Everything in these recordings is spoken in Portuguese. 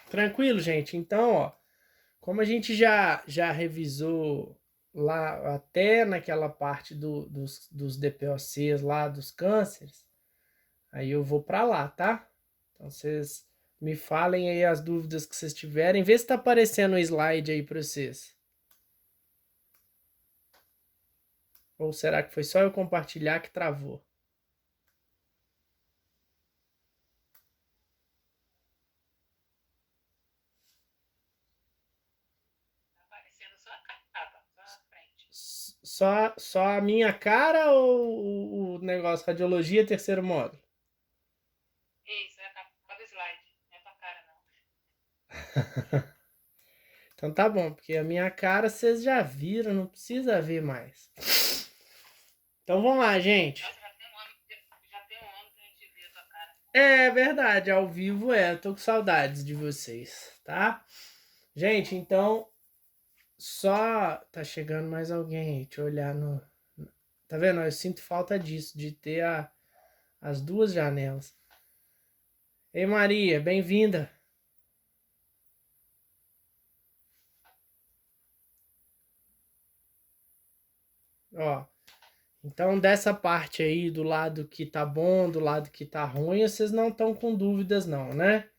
Tranquilo, gente? Então, ó, como a gente já revisou lá até naquela parte dos DPOCs lá, dos cânceres, aí eu vou para lá, tá? Então vocês me falem aí as dúvidas que vocês tiverem. Vê se tá aparecendo o slide aí para vocês. Ou será que foi só eu compartilhar que travou? Aparecendo só a capa, só a frente. Só a minha cara ou o negócio radiologia terceiro módulo? Isso, é a capa do slide. Não é tua cara, não. Então tá bom, porque a minha cara vocês já viram, não precisa ver mais. Então vamos lá, gente. Nossa, já tem um ano que a gente vê a tua cara. É verdade, ao vivo eu tô com saudades de vocês, tá? Gente, então só tá chegando mais alguém aí, deixa eu olhar no. Tá vendo? Eu sinto falta disso, de ter as duas janelas. Ei Maria, bem-vinda. Ó, então dessa parte aí, do lado que tá bom, do lado que tá ruim, vocês não estão com dúvidas não, né?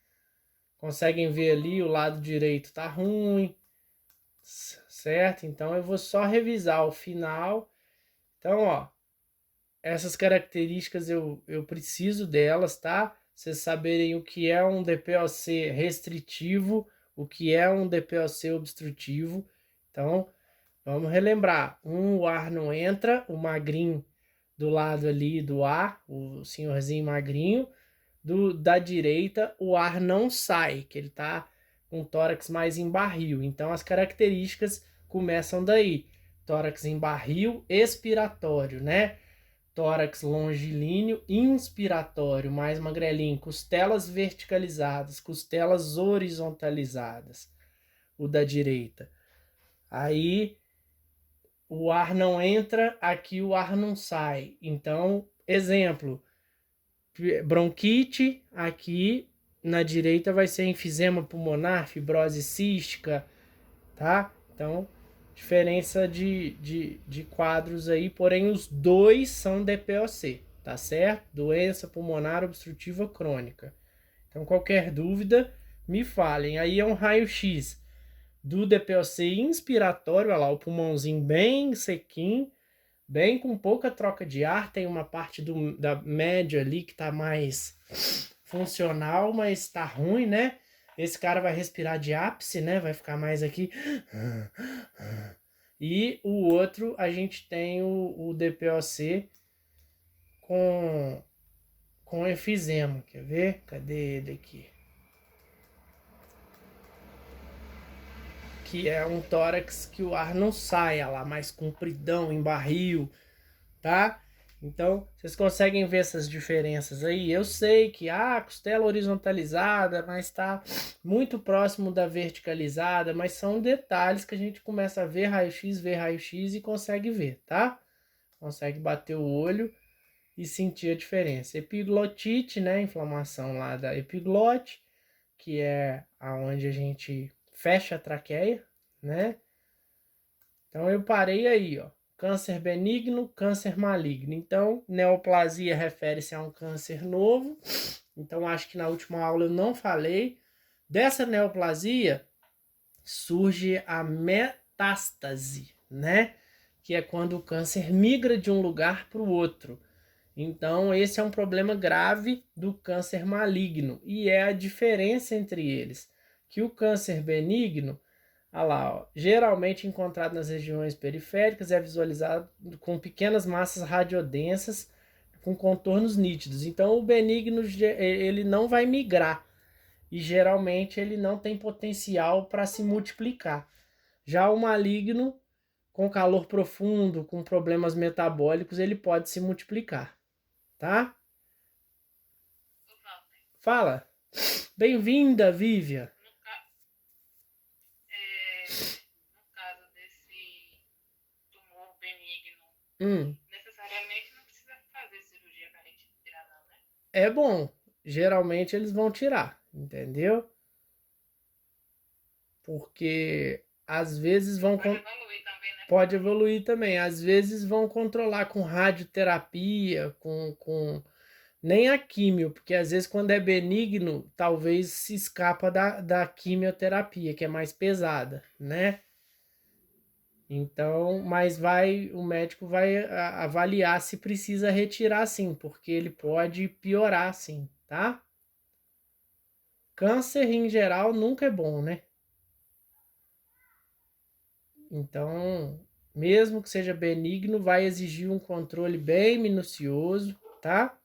Conseguem ver ali o lado direito tá ruim, certo? Então eu vou só revisar o final. Então, ó, essas características eu preciso delas, tá? Vocês saberem o que é um DPOC restritivo, o que é um DPOC obstrutivo. Então, vamos relembrar. O ar não entra, o magrinho do lado ali do ar, o senhorzinho magrinho. Da direita, o ar não sai, que ele está com tórax mais em barril. Então as características começam daí. Tórax em barril, expiratório, né? Tórax longilíneo, inspiratório, mais magrelinho, costelas verticalizadas, costelas horizontalizadas, o da direita. Aí o ar não entra, aqui o ar não sai. Então, exemplo, bronquite, aqui na direita vai ser enfisema pulmonar, fibrose cística, tá? Então, diferença de quadros aí, porém os dois são DPOC, tá certo? Doença pulmonar obstrutiva crônica. Então, qualquer dúvida, me falem. Aí é um raio-x do DPOC inspiratório, olha lá, o pulmãozinho bem sequinho, bem com pouca troca de ar, tem uma parte da média ali que tá mais funcional, mas tá ruim, né? Esse cara vai respirar de ápice, né? Vai ficar mais aqui. E o outro, a gente tem o DPOC com, com efizema. Quer ver? Cadê ele aqui? Que é um tórax que o ar não sai, lá mais compridão, em barril, tá? Então, vocês conseguem ver essas diferenças aí? Eu sei que a costela horizontalizada, mas está muito próximo da verticalizada, mas são detalhes que a gente começa a ver raio-x e consegue ver, tá? Consegue bater o olho e sentir a diferença. Epiglotite, né? Inflamação lá da epiglote, que é aonde a gente fecha a traqueia, né? Então eu parei aí, ó. Câncer benigno, câncer maligno. Então, neoplasia refere-se a um câncer novo. Então, acho que na última aula eu não falei. Dessa neoplasia surge a metástase, né? Que é quando o câncer migra de um lugar para o outro. Então, esse é um problema grave do câncer maligno. E é a diferença entre eles. Que o câncer benigno, olha lá, ó, geralmente encontrado nas regiões periféricas, é visualizado com pequenas massas radiodensas com contornos nítidos. Então, o benigno ele não vai migrar e geralmente ele não tem potencial para se multiplicar. Já o maligno, com calor profundo, com problemas metabólicos, ele pode se multiplicar, tá? Ô, Walter, Fala. Bem-vinda, Vívia. no, ca- no caso desse tumor benigno, Hum, necessariamente não precisa fazer cirurgia pra gente tirar, não, né? é bom. Geralmente eles vão tirar, entendeu? porque às vezes vão Pode evoluir também, né? pode evoluir também. Às vezes vão controlar com radioterapia, nem a químio, porque às vezes quando é benigno, talvez se escapa da quimioterapia, que é mais pesada, né? Então, mas o médico vai avaliar se precisa retirar sim, porque ele pode piorar sim, tá? Câncer em geral nunca é bom, né? Então, mesmo que seja benigno, vai exigir um controle bem minucioso, tá?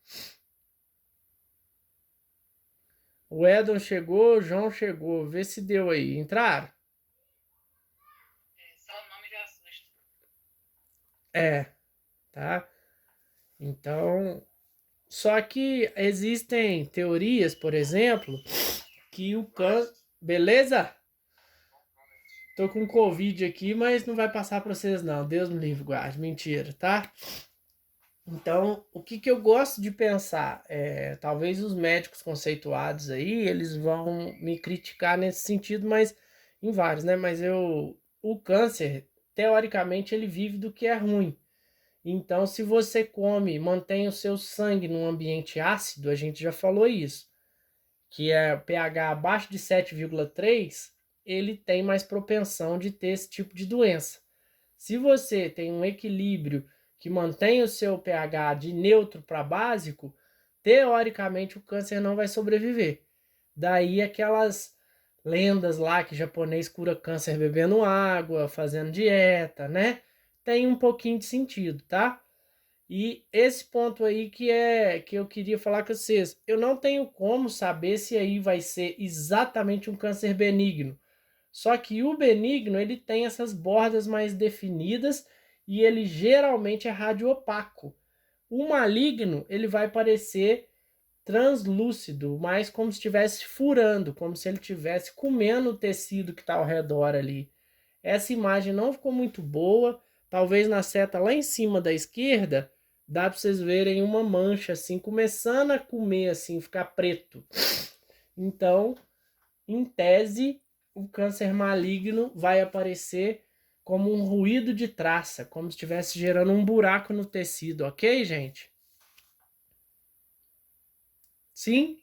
O Edon chegou, o João chegou, vê se deu aí. Entraram? Só o nome já assusta. É, tá? Então, só que existem teorias, por exemplo, que o câncer. Beleza? Tô com Covid aqui, mas não vai passar pra vocês, não. Deus me livre, guarde. Mentira, tá? Então, o que que eu gosto de pensar? Talvez os médicos conceituados aí, eles vão me criticar nesse sentido, mas em vários, né? O câncer, teoricamente, ele vive do que é ruim. Então, se você come, mantém o seu sangue num ambiente ácido, a gente já falou isso, que é pH abaixo de 7,3, ele tem mais propensão de ter esse tipo de doença. Se você tem um equilíbrio que mantém o seu pH de neutro para básico, teoricamente o câncer não vai sobreviver. Daí aquelas lendas lá que japonês cura câncer bebendo água, fazendo dieta, né? Tem um pouquinho de sentido, tá? E esse ponto aí que eu queria falar com vocês. Eu não tenho como saber se aí vai ser exatamente um câncer benigno. Só que o benigno, ele tem essas bordas mais definidas e ele geralmente é radiopaco. O maligno, ele vai parecer translúcido, mais como se estivesse furando, como se ele estivesse comendo o tecido que está ao redor ali. Essa imagem não ficou muito boa. Talvez na seta lá em cima da esquerda, dá para vocês verem uma mancha assim, começando a comer assim, ficar preto. Então, em tese, o câncer maligno vai aparecer como um ruído de traça, como se estivesse gerando um buraco no tecido, ok, gente? Sim?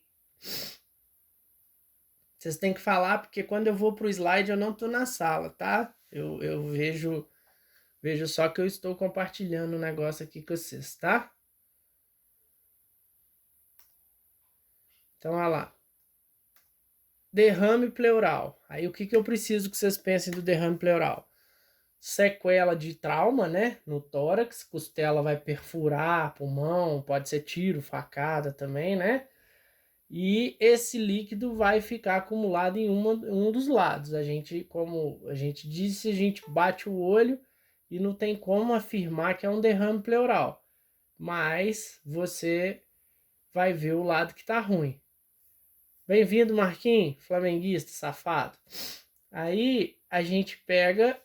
Vocês têm que falar, porque quando eu vou pro slide eu não tô na sala, tá? Eu vejo só que eu estou compartilhando o negócio aqui com vocês, tá? Então, olha lá. Derrame pleural. Aí o que eu preciso que vocês pensem do derrame pleural? Sequela de trauma, né? No tórax, costela vai perfurar pulmão, pode ser tiro, facada também, né? E esse líquido vai ficar acumulado em um dos lados. A gente, como a gente disse, a gente bate o olho e não tem como afirmar que é um derrame pleural. Mas você vai ver o lado que tá ruim. Bem-vindo, Marquinhos, flamenguista, safado. Aí a gente pega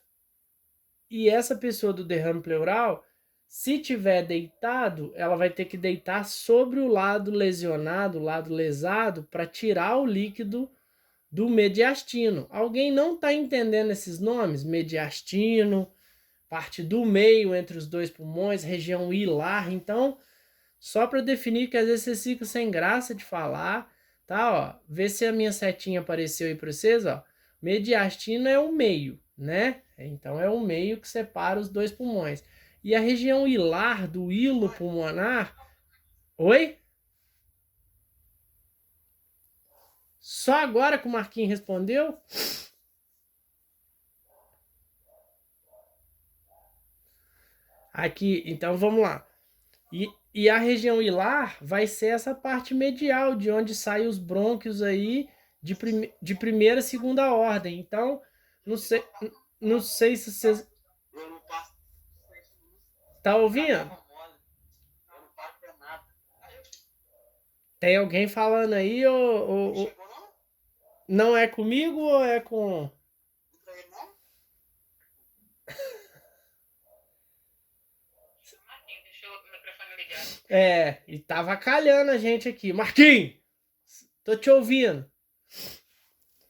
e essa pessoa do derrame pleural, se tiver deitado, ela vai ter que deitar sobre o lado lesionado, o lado lesado, para tirar o líquido do mediastino. Alguém não está entendendo esses nomes? Mediastino, parte do meio entre os dois pulmões, região hilar. Então, só para definir que às vezes vocês ficam sem graça de falar, tá? Ó, vê se a minha setinha apareceu aí para vocês, ó. Mediastino é o meio, né? Então é o meio que separa os dois pulmões. E a região hilar do hilo pulmonar. Oi? Só agora que o Marquinhos respondeu? Aqui, então vamos lá. E a região hilar vai ser essa parte medial, de onde saem os brônquios aí de primeira e segunda ordem. Então, não sei, não sei se vocês. Tá ouvindo? Tem alguém falando aí ou não é comigo ou é com. Marquinhos, deixou o microfone ligado. E tava calhando a gente aqui. Marquinhos, tô te ouvindo.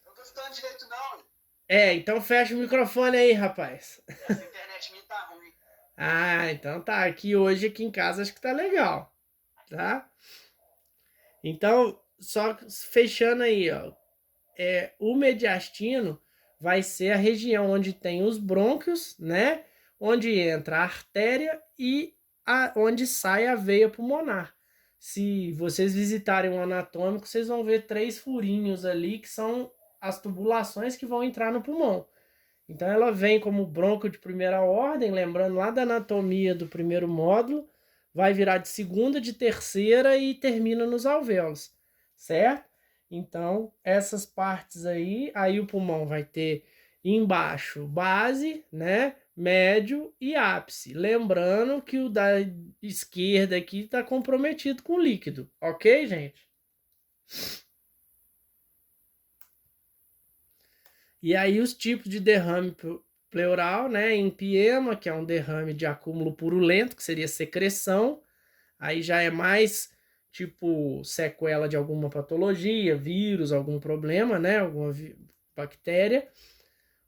Não tô escutando direito, não. Então fecha o microfone aí, rapaz. Essa internet minha tá ruim. Ah, então tá. Aqui em casa acho que tá legal, tá? Então, só fechando aí, ó. O mediastino vai ser a região onde tem os brônquios, né? Onde entra a artéria e onde sai a veia pulmonar. Se vocês visitarem um anatômico, vocês vão ver 3 furinhos ali, que são as tubulações que vão entrar no pulmão. Então ela vem como brônquio de primeira ordem, lembrando lá da anatomia do primeiro módulo, vai virar de segunda, de terceira e termina nos alvéolos, certo? Então, essas partes aí o pulmão vai ter embaixo base, né? Médio e ápice. Lembrando que o da esquerda aqui está comprometido com líquido, ok, gente? E aí os tipos de derrame pleural, né? Empiema, que é um derrame de acúmulo purulento, que seria secreção. Aí já é mais tipo sequela de alguma patologia, vírus, algum problema, né? Alguma bactéria.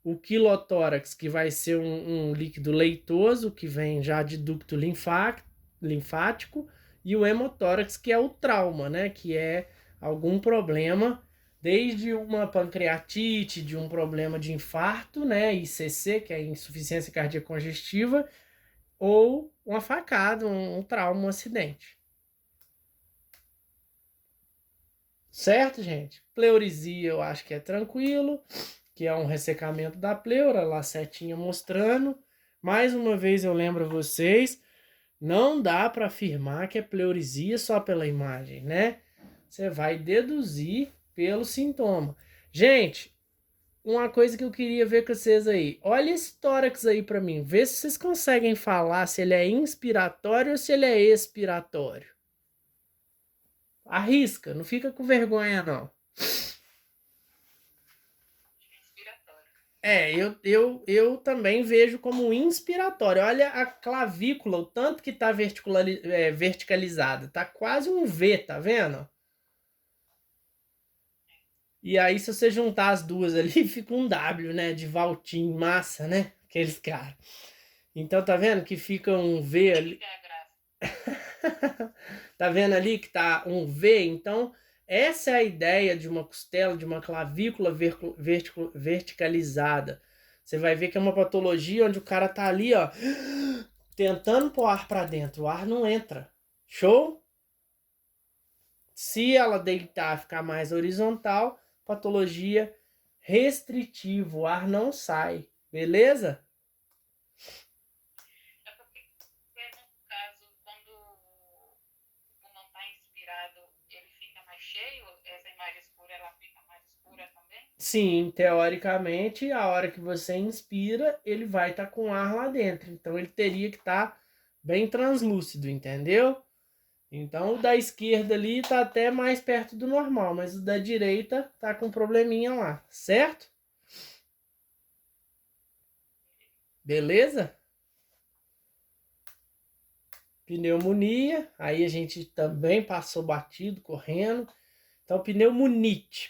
O quilotórax, que vai ser um líquido leitoso, que vem já de ducto linfático. E o hemotórax, que é o trauma, né? Que é algum problema, desde uma pancreatite, de um problema de infarto, né? ICC, que é insuficiência cardíaca congestiva, ou uma facada, um trauma, um acidente. Certo, gente? Pleurisia eu acho que é tranquilo, que é um ressecamento da pleura, lá setinha mostrando. Mais uma vez eu lembro a vocês, não dá para afirmar que é pleurisia só pela imagem, né? Você vai deduzir pelo sintoma. Gente, uma coisa que eu queria ver com vocês aí. Olha esse tórax aí para mim. Vê se vocês conseguem falar se ele é inspiratório ou se ele é expiratório. Arrisca, não fica com vergonha não. Eu também vejo como inspiratório. Olha a clavícula, o tanto que tá verticalizada. Tá quase um V, tá vendo? E aí, se você juntar as duas ali, fica um W, né? De Valtim, massa, né? Aqueles caras. Então, tá vendo que fica um V ali. Tá vendo ali que tá um V? Então, essa é a ideia de uma costela, de uma clavícula verticalizada. Você vai ver que é uma patologia onde o cara tá ali, ó, tentando pôr ar para dentro. O ar não entra. Show? Se ela deitar, ficar mais horizontal, patologia restritiva. O ar não sai. Beleza? Sim, teoricamente, a hora que você inspira, ele vai estar com ar lá dentro. Então, ele teria que estar bem translúcido, entendeu? Então, o da esquerda ali está até mais perto do normal, mas o da direita está com um probleminha lá, certo? Beleza? Pneumonia, aí a gente também passou batido, correndo. Então,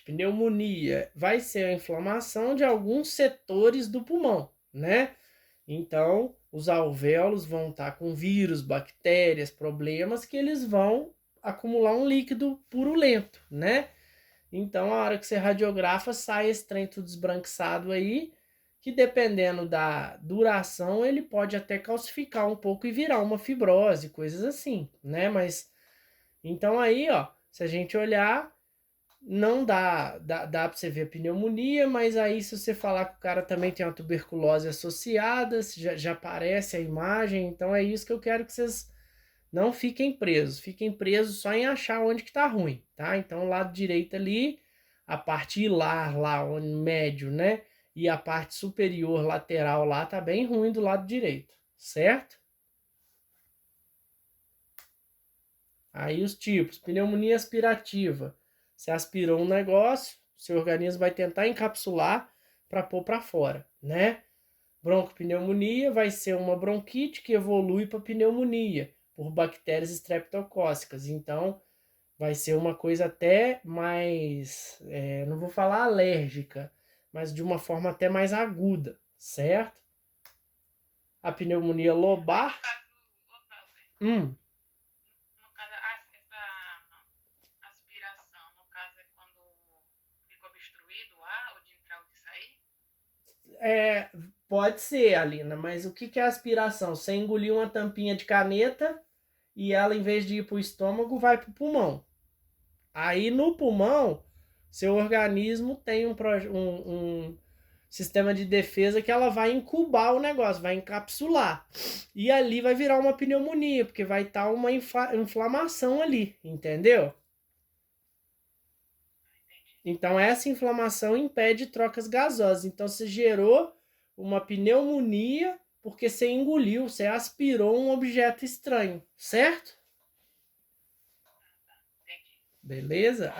pneumonia vai ser a inflamação de alguns setores do pulmão, né? Então, os alvéolos vão estar com vírus, bactérias, problemas que eles vão acumular um líquido purulento, né? Então, a hora que você radiografa, sai esse trem tudo esbranquiçado aí, que dependendo da duração, ele pode até calcificar um pouco e virar uma fibrose, coisas assim, né? Mas, então aí, ó, se a gente olhar, não dá para você ver a pneumonia, mas aí se você falar que o cara também tem uma tuberculose associada, já aparece a imagem, então é isso que eu quero que vocês não fiquem presos só em achar onde que tá ruim, tá? Então o lado direito ali, a parte hilar lá, o médio, né? E a parte superior lateral lá tá bem ruim do lado direito, certo? Aí os tipos, pneumonia aspirativa. Você aspirou um negócio, seu organismo vai tentar encapsular para pôr para fora, né? Broncopneumonia vai ser uma bronquite que evolui para pneumonia por bactérias estreptocócicas. Então, vai ser uma coisa até mais, não vou falar alérgica, mas de uma forma até mais aguda, certo? A pneumonia lobar. No caso, essa aspiração, no caso, é quando fica obstruído o ar, ou de entrar ou de sair? Pode ser, Alina, mas o que é aspiração? Você engoliu uma tampinha de caneta e ela, em vez de ir para o estômago, vai para o pulmão. Aí no pulmão, seu organismo tem um sistema de defesa que ela vai incubar o negócio, vai encapsular. E ali vai virar uma pneumonia, porque vai estar uma inflamação ali, entendeu? Então essa inflamação impede trocas gasosas. Então você gerou uma pneumonia porque você engoliu, você aspirou um objeto estranho, certo? Beleza?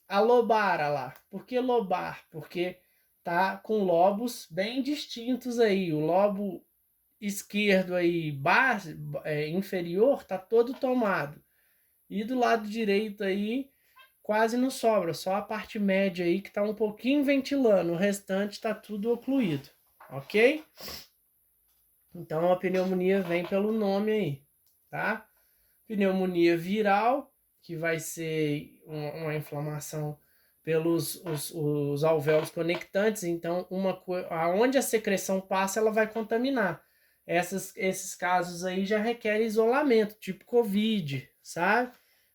A lobara lá. Por que lobar? Porque tá com lobos bem distintos aí. O lobo esquerdo aí, inferior, tá todo tomado. E do lado direito aí, quase não sobra. Só a parte média aí que tá um pouquinho ventilando. O restante tá tudo ocluído. Ok? Então a pneumonia vem pelo nome aí, tá? Pneumonia viral, que vai ser uma inflamação pelos os alvéolos conectantes. Então, aonde a secreção passa, ela vai contaminar. Esses casos aí já requerem isolamento, tipo Covid, sabe?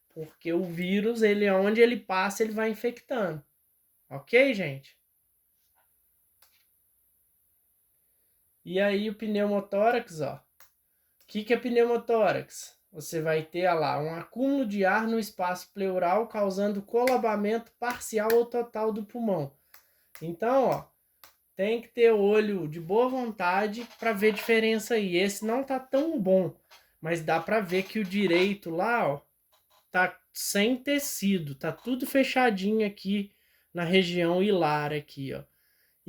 Porque o vírus, ele onde ele passa, ele vai infectando. Ok, gente? E aí o pneumotórax, ó. O que é pneumotórax? Você vai ter lá um acúmulo de ar no espaço pleural causando colabamento parcial ou total do pulmão. Então, ó, tem que ter olho de boa vontade para ver diferença aí. Esse não tá tão bom, mas dá para ver que o direito lá, ó, tá sem tecido, tá tudo fechadinho aqui na região hilar aqui, ó.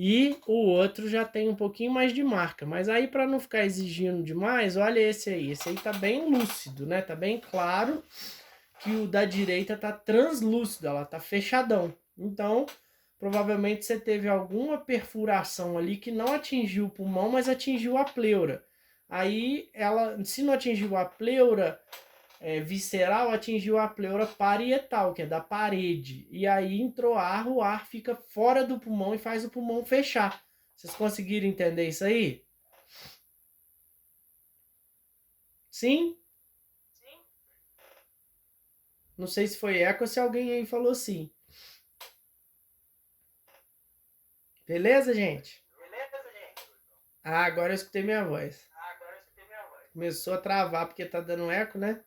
E o outro já tem um pouquinho mais de marca. Mas aí, para não ficar exigindo demais, olha esse aí. Esse aí tá bem lúcido, né? Tá bem claro que o da direita tá translúcido, ela tá fechadão. Então, provavelmente você teve alguma perfuração ali que não atingiu o pulmão, mas atingiu a pleura. Aí, ela, se não atingiu a pleura, visceral, atingiu a pleura parietal, que é da parede. E aí entrou ar, o ar fica fora do pulmão e faz o pulmão fechar. Vocês conseguiram entender isso aí? Sim? Sim. Não sei se foi eco ou se alguém aí falou sim. Beleza, gente? Beleza, gente? Ah, agora eu escutei minha voz. Começou a travar porque tá dando eco, né?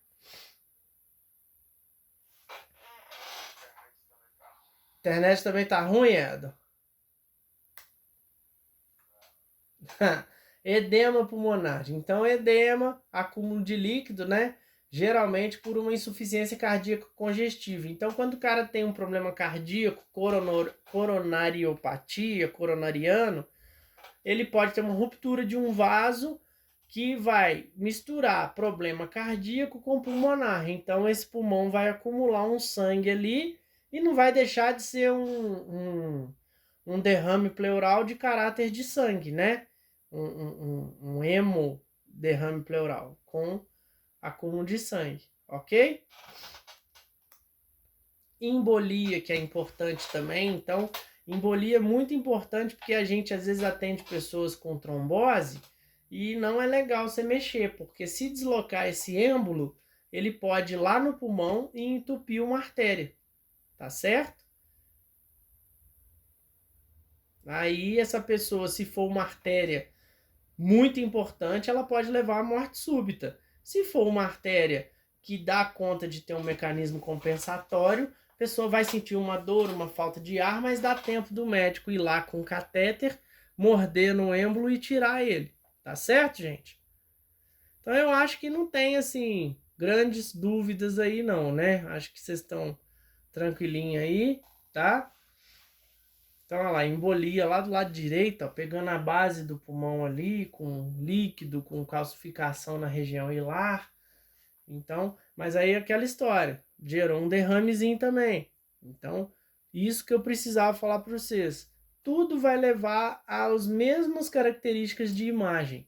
Internet também tá ruim, Edo? Edema pulmonar. Então, edema, acúmulo de líquido, né? Geralmente por uma insuficiência cardíaca congestiva. Então, quando o cara tem um problema cardíaco, coronariopatia, coronariano, ele pode ter uma ruptura de um vaso que vai misturar problema cardíaco com pulmonar. Então, esse pulmão vai acumular um sangue ali e não vai deixar de ser um derrame pleural de caráter de sangue, né? Um hemodderrame pleural com acúmulo de sangue, ok? Embolia, que é importante também. Então, embolia é muito importante porque a gente às vezes atende pessoas com trombose e não é legal você mexer, porque se deslocar esse êmbolo, ele pode ir lá no pulmão e entupir uma artéria, tá certo? Aí essa pessoa, se for uma artéria muito importante, ela pode levar à morte súbita. Se for uma artéria que dá conta de ter um mecanismo compensatório, a pessoa vai sentir uma dor, uma falta de ar, mas dá tempo do médico ir lá com o catéter, morder no êmbolo e tirar ele. Tá certo, gente? Então eu acho que não tem, assim, grandes dúvidas aí não, né? Acho que vocês estão tranquilinhos aí, tá? Então, olha lá, embolia lá do lado direito, ó, pegando a base do pulmão ali, com líquido, com calcificação na região hilar. Então, mas aí é aquela história, gerou um derramezinho também. Então, Isso que eu precisava falar para vocês. Tudo vai levar às mesmas características de imagem.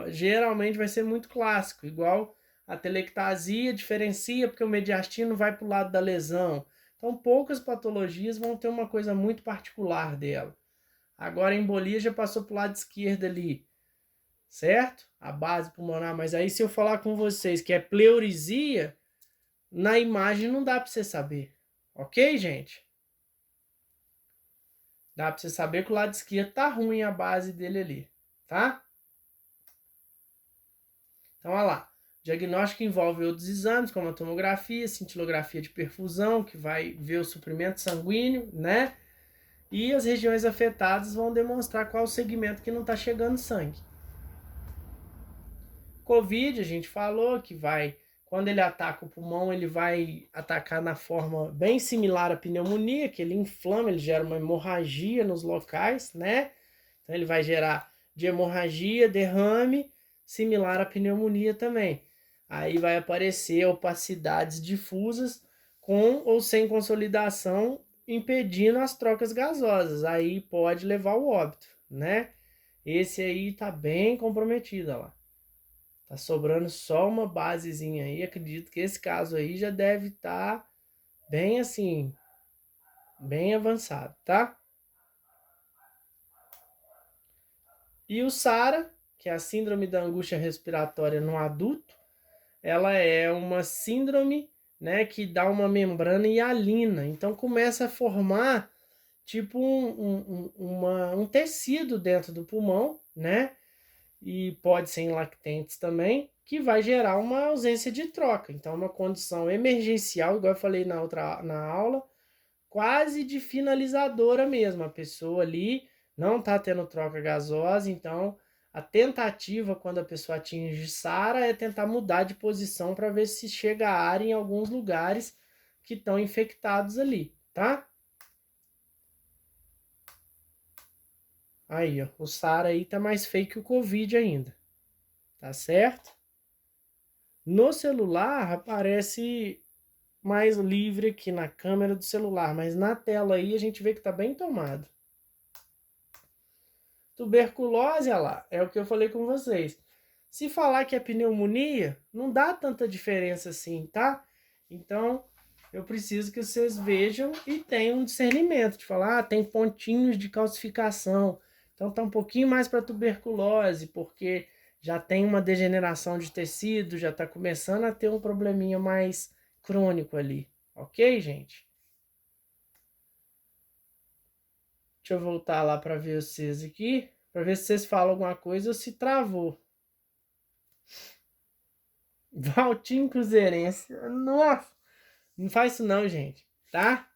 Geralmente vai ser muito clássico, igual a telectasia diferencia porque o mediastino vai para o lado da lesão. Então poucas patologias vão ter uma coisa muito particular dela. Agora a embolia já passou para o lado esquerdo ali, certo? A base pulmonar, mas aí se eu falar com vocês que é pleurisia, na imagem não dá para você saber. Ok, gente? Dá para você saber que o lado esquerdo tá ruim a base dele ali, tá? Então, olha lá. O diagnóstico envolve outros exames, como a tomografia, cintilografia de perfusão, que vai ver o suprimento sanguíneo, né? E as regiões afetadas vão demonstrar qual o segmento que não está chegando sangue. Covid, a gente falou que vai, quando ele ataca o pulmão, ele vai atacar na forma bem similar à pneumonia, que ele inflama, ele gera uma hemorragia nos locais, né? Então ele vai gerar de hemorragia, derrame, similar à pneumonia também. Aí vai aparecer opacidades difusas com ou sem consolidação, impedindo as trocas gasosas. Aí pode levar ao óbito, né? Esse aí tá bem comprometido, ó lá. Tá sobrando só uma basezinha aí. Acredito que esse caso aí já deve estar bem assim, bem avançado, tá? E o SARA, que é a síndrome da angústia respiratória no adulto, ela é uma síndrome, né, que dá uma membrana hialina. Então começa a formar tipo um tecido dentro do pulmão, né? E pode ser em lactentes também, que vai gerar uma ausência de troca. Então, uma condição emergencial, igual eu falei na aula, quase de finalizadora mesmo. A pessoa ali não está tendo troca gasosa, então a tentativa quando a pessoa atinge SARA é tentar mudar de posição para ver se chega ar em alguns lugares que estão infectados ali, tá? Aí, ó, o SARA aí tá mais feio que o Covid ainda, tá certo? No celular aparece mais livre aqui na câmera do celular, mas na tela aí a gente vê que tá bem tomado. Tuberculose, olha lá, é o que eu falei com vocês. Se falar que é pneumonia, não dá tanta diferença assim, tá? Então, eu preciso que vocês vejam e tenham um discernimento de falar, tem pontinhos de calcificação. Então tá um pouquinho mais para tuberculose, porque já tem uma degeneração de tecido, já tá começando a ter um probleminha mais crônico ali. Ok, gente? Deixa eu voltar lá para ver vocês aqui, para ver se vocês falam alguma coisa ou se travou. Valtinho Cruzeirense. Nossa, não faz isso não, gente, tá?